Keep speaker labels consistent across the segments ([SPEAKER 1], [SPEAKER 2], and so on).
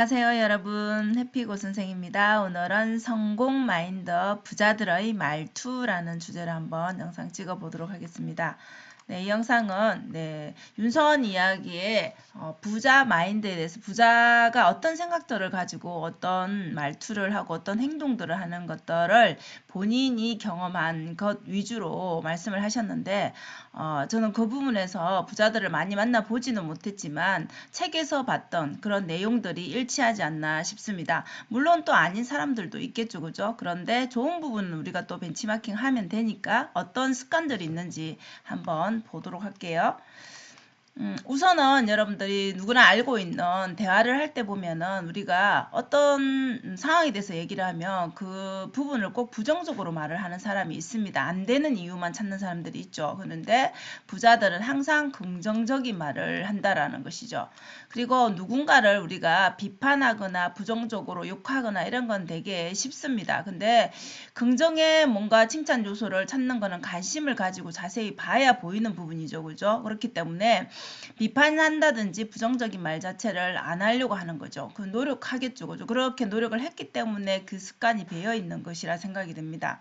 [SPEAKER 1] 안녕하세요 여러분, 해피고 선생입니다. 오늘은 성공 마인드 부자들의 말투라는 주제로 한번 영상 찍어 보도록 하겠습니다. 네, 이 영상은 윤서원 이야기의 부자 마인드에 대해서 부자가 어떤 생각들을 가지고 어떤 말투를 하고 어떤 행동들을 하는 것들을 본인이 경험한 것 위주로 말씀을 하셨는데 저는 그 부분에서 부자들을 많이 만나보지는 못했지만 책에서 봤던 그런 내용들이 일치하지 않나 싶습니다. 물론 또 아닌 사람들도 있겠죠, 그죠? 그런데 좋은 부분은 우리가 또 벤치마킹 하면 되니까 어떤 습관들이 있는지 한번 보도록 할게요. 우선은 여러분들이 누구나 알고 있는 대화를 할 때 보면은 우리가 어떤 상황에 대해서 얘기를 하면 그 부분을 꼭 부정적으로 말을 하는 사람이 있습니다. 안 되는 이유만 찾는 사람들이 있죠. 그런데 부자들은 항상 긍정적인 말을 한다라는 것이죠. 그리고 누군가를 우리가 비판하거나 부정적으로 욕하거나 이런 건 되게 쉽습니다. 근데 긍정의 뭔가 칭찬 요소를 찾는 거는 관심을 가지고 자세히 봐야 보이는 부분이죠. 그죠? 그렇기 때문에 비판한다든지 부정적인 말 자체를 안 하려고 하는 거죠. 그 노력하겠죠. 그죠? 그렇게 노력을 했기 때문에 그 습관이 배어 있는 것이라 생각이 듭니다.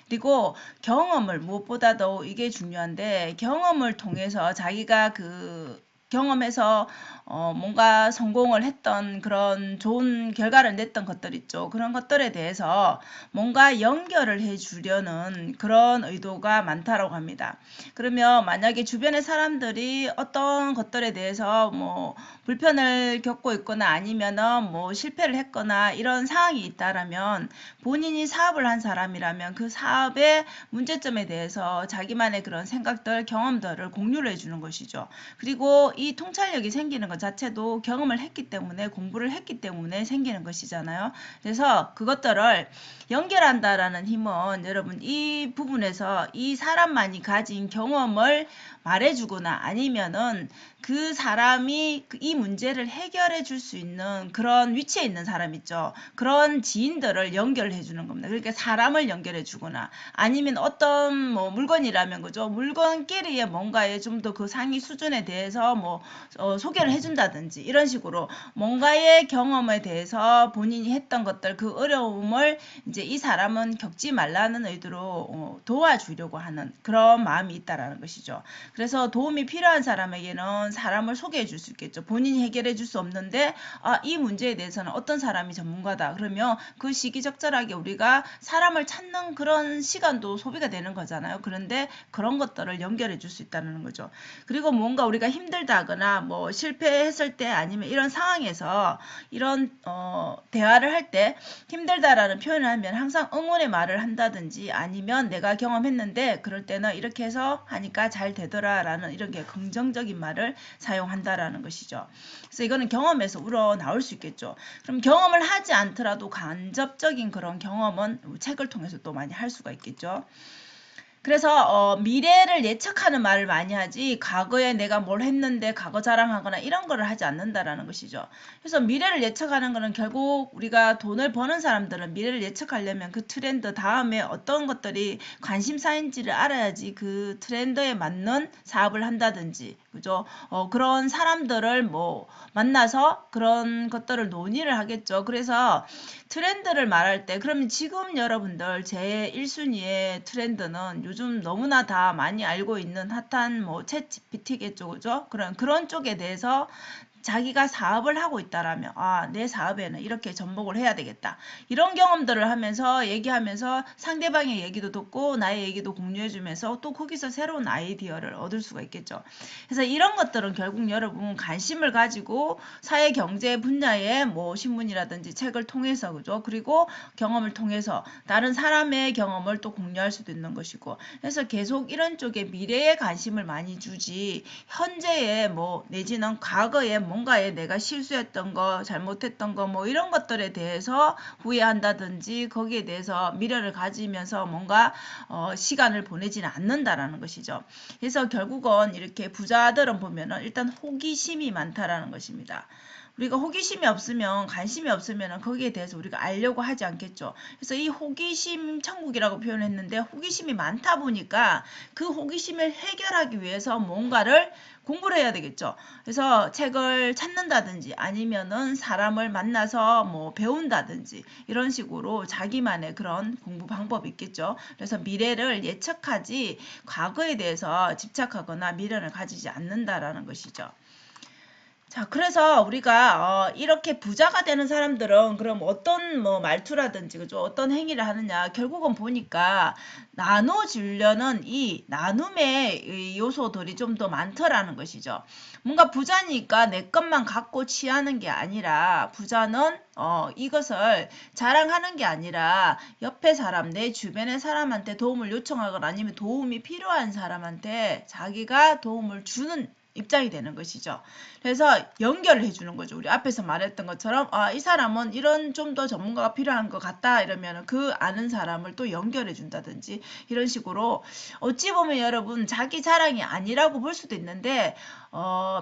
[SPEAKER 1] 그리고 경험을 무엇보다도 이게 중요한데 경험을 통해서 자기가 그 경험해서 뭔가 성공을 했던 그런 좋은 결과를 냈던 것들 있죠. 그런 것들에 대해서 뭔가 연결을 해주려는 그런 의도가 많다라고 합니다. 그러면 만약에 주변의 사람들이 어떤 것들에 대해서 뭐 불편을 겪고 있거나 아니면은 뭐 실패를 했거나 이런 상황이 있다라면 본인이 사업을 한 사람이라면 그 사업의 문제점에 대해서 자기만의 그런 생각들, 경험들을 공유를 해주는 것이죠. 그리고 이 통찰력이 생기는 것 자체도 경험을 했기 때문에 공부를 했기 때문에 생기는 것이잖아요. 그래서 그것들을 연결한다라는 힘은 여러분 이 부분에서 이 사람만이 가진 경험을 말해주거나 아니면은 그 사람이 이 문제를 해결해 줄 수 있는 그런 위치에 있는 사람 있죠. 그런 지인들을 연결해 주는 겁니다. 그러니까 사람을 연결해 주거나 아니면 어떤 뭐 물건이라면 그죠. 물건끼리의 뭔가에 좀 더 그 상위 수준에 대해서 뭐 소개를 해준다든지 이런 식으로 뭔가의 경험에 대해서 본인이 했던 것들 그 어려움을 이제 이 사람은 겪지 말라는 의도로 도와주려고 하는 그런 마음이 있다라는 것이죠. 그래서 도움이 필요한 사람에게는 사람을 소개해 줄 수 있겠죠. 본인이 해결해 줄 수 없는데 이 문제에 대해서는 어떤 사람이 전문가다. 그러면 그 시기적절하게 우리가 사람을 찾는 그런 시간도 소비가 되는 거잖아요. 그런데 그런 것들을 연결해 줄 수 있다는 거죠. 그리고 뭔가 우리가 힘들다거나 뭐 실패했을 때 아니면 이런 상황에서 이런 대화를 할 때 힘들다라는 표현을 하면 항상 응원의 말을 한다든지 아니면 내가 경험했는데 그럴 때는 이렇게 해서 하니까 잘 되더라라는 이런 게 긍정적인 말을 사용한다라는 것이죠. 그래서 이거는 경험에서 우러나올 수 있겠죠. 그럼 경험을 하지 않더라도 간접적인 그런 경험은 책을 통해서 또 많이 할 수가 있겠죠. 그래서 미래를 예측하는 말을 많이 하지 과거에 내가 뭘 했는데 과거 자랑하거나 이런 거를 하지 않는다라는 것이죠. 그래서 미래를 예측하는 거는 결국 우리가 돈을 버는 사람들은 미래를 예측하려면 그 트렌드 다음에 어떤 것들이 관심사인지를 알아야지 그 트렌드에 맞는 사업을 한다든지 그죠? 그런 사람들을 뭐 만나서 그런 것들을 논의를 하겠죠. 그래서 트렌드를 말할 때 그러면 지금 여러분들 제 1순위의 트렌드는 요즘 너무나 다 많이 알고 있는 핫한 뭐 챗 GPT겠죠. 그죠? 그런 쪽에 대해서 자기가 사업을 하고 있다라면 내 사업에는 이렇게 접목을 해야 되겠다. 이런 경험들을 하면서 얘기하면서 상대방의 얘기도 듣고 나의 얘기도 공유해주면서 또 거기서 새로운 아이디어를 얻을 수가 있겠죠. 그래서 이런 것들은 결국 여러분 관심을 가지고 사회 경제 분야의 뭐 신문이라든지 책을 통해서 그죠. 그리고 경험을 통해서 다른 사람의 경험을 또 공유할 수도 있는 것이고 그래서 계속 이런 쪽에 미래에 관심을 많이 주지 현재의 뭐 내지는 과거에 뭔가에 내가 실수했던 거 잘못했던 거 뭐 이런 것들에 대해서 후회한다든지 거기에 대해서 미래를 가지면서 뭔가 시간을 보내지는 않는다라는 것이죠. 그래서 결국은 이렇게 부자들은 보면은 일단 호기심이 많다라는 것입니다. 우리가 호기심이 없으면 관심이 없으면 거기에 대해서 우리가 알려고 하지 않겠죠. 그래서 이 호기심 천국이라고 표현했는데 호기심이 많다 보니까 그 호기심을 해결하기 위해서 뭔가를 공부를 해야 되겠죠. 그래서 책을 찾는다든지 아니면은 사람을 만나서 뭐 배운다든지 이런 식으로 자기만의 그런 공부 방법이 있겠죠. 그래서 미래를 예측하지 과거에 대해서 집착하거나 미련을 가지지 않는다라는 것이죠. 자, 그래서 우리가 이렇게 부자가 되는 사람들은 그럼 어떤 뭐 말투라든지 그죠? 어떤 행위를 하느냐? 결국은 보니까 나눠주려는 이 나눔의 이 요소들이 좀 더 많더라는 것이죠. 뭔가 부자니까 내 것만 갖고 취하는 게 아니라 부자는 이것을 자랑하는 게 아니라 옆에 사람, 내 주변의 사람한테 도움을 요청하거나 아니면 도움이 필요한 사람한테 자기가 도움을 주는 입장이 되는 것이죠. 그래서 연결을 해주는 거죠. 우리 앞에서 말했던 것처럼 이 사람은 이런 좀 더 전문가가 필요한 것 같다 이러면 그 아는 사람을 또 연결해 준다든지 이런 식으로 어찌 보면 여러분 자기 자랑이 아니라고 볼 수도 있는데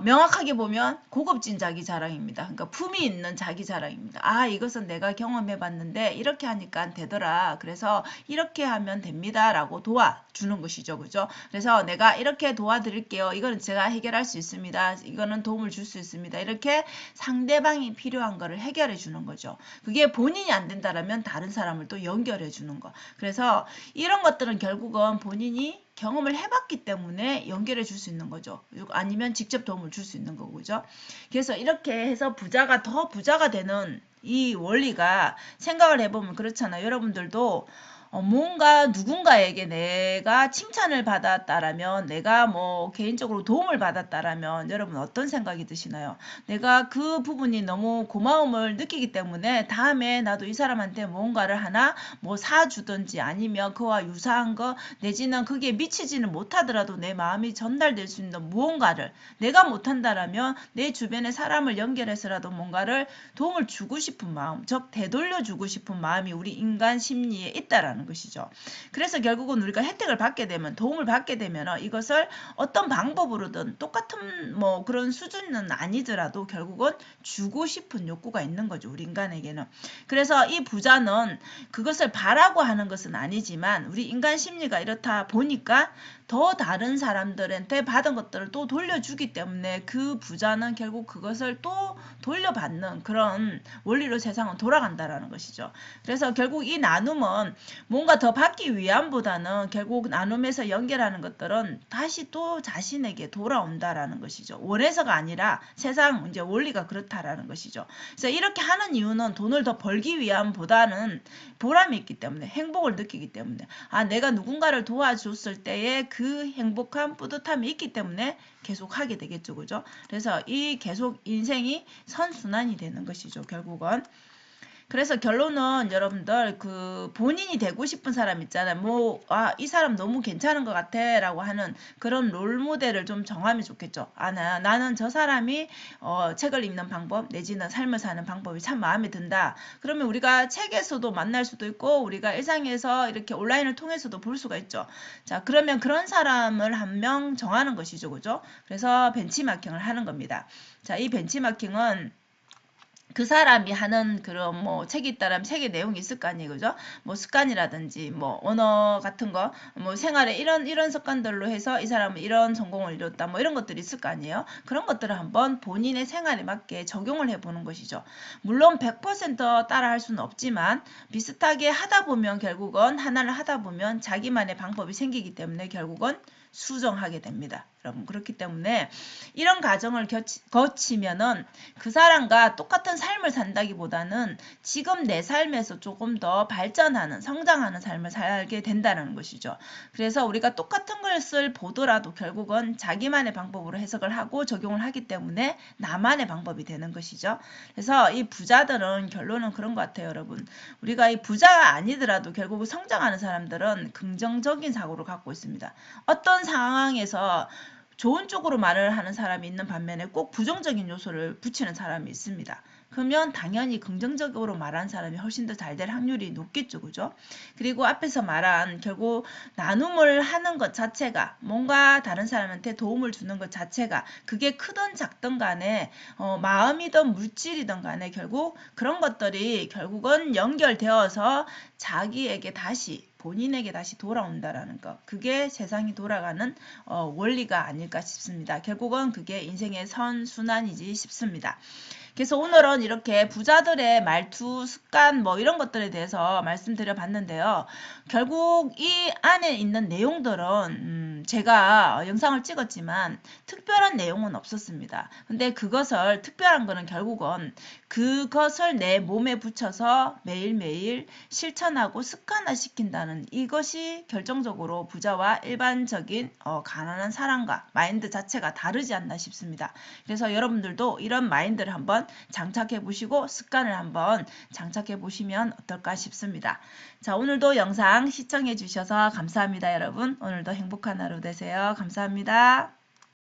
[SPEAKER 1] 명확하게 보면 고급진 자기 자랑입니다. 그러니까 품이 있는 자기 자랑입니다. 이것은 내가 경험해 봤는데 이렇게 하니까 되더라. 그래서 이렇게 하면 됩니다. 라고 도와주는 것이죠. 그죠? 그래서 내가 이렇게 도와드릴게요. 이거는 제가 해결할 수 있습니다. 이거는 도움을 줄 수 있습니다. 이렇게 상대방이 필요한 거를 해결해 주는 거죠. 그게 본인이 안 된다라면 다른 사람을 또 연결해 주는 거. 그래서 이런 것들은 결국은 본인이 경험을 해봤기 때문에 연결해 줄 수 있는 거죠. 아니면 직접 도움을 줄 수 있는 거고, 그죠? 그래서 이렇게 해서 부자가 더 부자가 되는 이 원리가 생각을 해보면 그렇잖아요. 여러분들도 뭔가 누군가에게 내가 칭찬을 받았다라면 내가 뭐 개인적으로 도움을 받았다라면 여러분 어떤 생각이 드시나요? 내가 그 부분이 너무 고마움을 느끼기 때문에 다음에 나도 이 사람한테 뭔가를 하나 뭐 사주든지 아니면 그와 유사한 거 내지는 그게 미치지는 못하더라도 내 마음이 전달될 수 있는 무언가를 내가 못한다라면 내 주변의 사람을 연결해서라도 뭔가를 도움을 주고 싶은 마음, 즉 되돌려 주고 싶은 마음이 우리 인간 심리에 있다라는 것이죠. 그래서 결국은 우리가 혜택을 받게 되면 도움을 받게 되면 이것을 어떤 방법으로든 똑같은 뭐 그런 수준은 아니더라도 결국은 주고 싶은 욕구가 있는 거죠. 우리 인간에게는. 그래서 이 부자는 그것을 바라고 하는 것은 아니지만 우리 인간 심리가 이렇다 보니까 더 다른 사람들한테 받은 것들을 또 돌려주기 때문에 그 부자는 결국 그것을 또 돌려받는 그런 원리로 세상은 돌아간다라는 것이죠. 그래서 결국 이 나눔은 뭔가 더 받기 위함보다는 결국 나눔에서 연결하는 것들은 다시 또 자신에게 돌아온다라는 것이죠. 원해서가 아니라 세상 이제 원리가 그렇다라는 것이죠. 그래서 이렇게 하는 이유는 돈을 더 벌기 위함보다는 보람이 있기 때문에 행복을 느끼기 때문에 내가 누군가를 도와줬을 때의 그 행복한 뿌듯함이 있기 때문에 계속 하게 되겠죠. 그죠? 그래서 이 계속 인생이 선순환이 되는 것이죠. 결국은. 그래서 결론은 여러분들 그 본인이 되고 싶은 사람 있잖아요. 뭐 이 사람 너무 괜찮은 것 같아 라고 하는 그런 롤모델을 좀 정하면 좋겠죠. 나는 저 사람이 책을 읽는 방법 내지는 삶을 사는 방법이 참 마음에 든다. 그러면 우리가 책에서도 만날 수도 있고 우리가 일상에서 이렇게 온라인을 통해서도 볼 수가 있죠. 자, 그러면 그런 사람을 한 명 정하는 것이죠. 그죠? 그래서 벤치마킹을 하는 겁니다. 자, 이 벤치마킹은 그 사람이 하는 그런 뭐 책이 있다라면 책의 내용이 있을 거 아니에요. 그죠? 뭐 습관이라든지 뭐 언어 같은 거, 뭐 생활에 이런 습관들로 해서 이 사람은 이런 성공을 이뤘다. 뭐 이런 것들이 있을 거 아니에요. 그런 것들을 한번 본인의 생활에 맞게 적용을 해보는 것이죠. 물론 100% 따라 할 수는 없지만 비슷하게 하다 보면 결국은 하나를 하다 보면 자기만의 방법이 생기기 때문에 결국은 수정하게 됩니다. 여러분 그렇기 때문에 이런 과정을 거치면은 그 사람과 똑같은 삶을 산다기보다는 지금 내 삶에서 조금 더 발전하는 성장하는 삶을 살게 된다는 것이죠. 그래서 우리가 똑같은 것을 보더라도 결국은 자기만의 방법으로 해석을 하고 적용을 하기 때문에 나만의 방법이 되는 것이죠. 그래서 이 부자들은 결론은 그런 것 같아요. 여러분 우리가 이 부자가 아니더라도 결국 성장하는 사람들은 긍정적인 사고를 갖고 있습니다. 어떤 상황에서 좋은 쪽으로 말을 하는 사람이 있는 반면에 꼭 부정적인 요소를 붙이는 사람이 있습니다. 그러면 당연히 긍정적으로 말하는 사람이 훨씬 더 잘 될 확률이 높겠죠. 그죠? 그리고 앞에서 말한 결국 나눔을 하는 것 자체가 뭔가 다른 사람한테 도움을 주는 것 자체가 그게 크든 작든 간에 마음이든 물질이든 간에 결국 그런 것들이 결국은 연결되어서 자기에게 다시 본인에게 다시 돌아온다라는 것. 그게 세상이 돌아가는 원리가 아닐까 싶습니다. 결국은 그게 인생의 선순환이지 싶습니다. 그래서 오늘은 이렇게 부자들의 말투, 습관 뭐 이런 것들에 대해서 말씀드려 봤는데요. 결국 이 안에 있는 내용들은 제가 영상을 찍었지만 특별한 내용은 없었습니다. 근데 그것을 특별한 거는 결국은 그것을 내 몸에 붙여서 매일매일 실천하고 습관화시킨다는 이것이 결정적으로 부자와 일반적인 가난한 사람과 마인드 자체가 다르지 않나 싶습니다. 그래서 여러분들도 이런 마인드를 한번 장착해 보시고 습관을 한번 장착해 보시면 어떨까 싶습니다. 자, 오늘도 영상 시청해 주셔서 감사합니다, 여러분. 오늘도 행복한 하루 되세요. 감사합니다.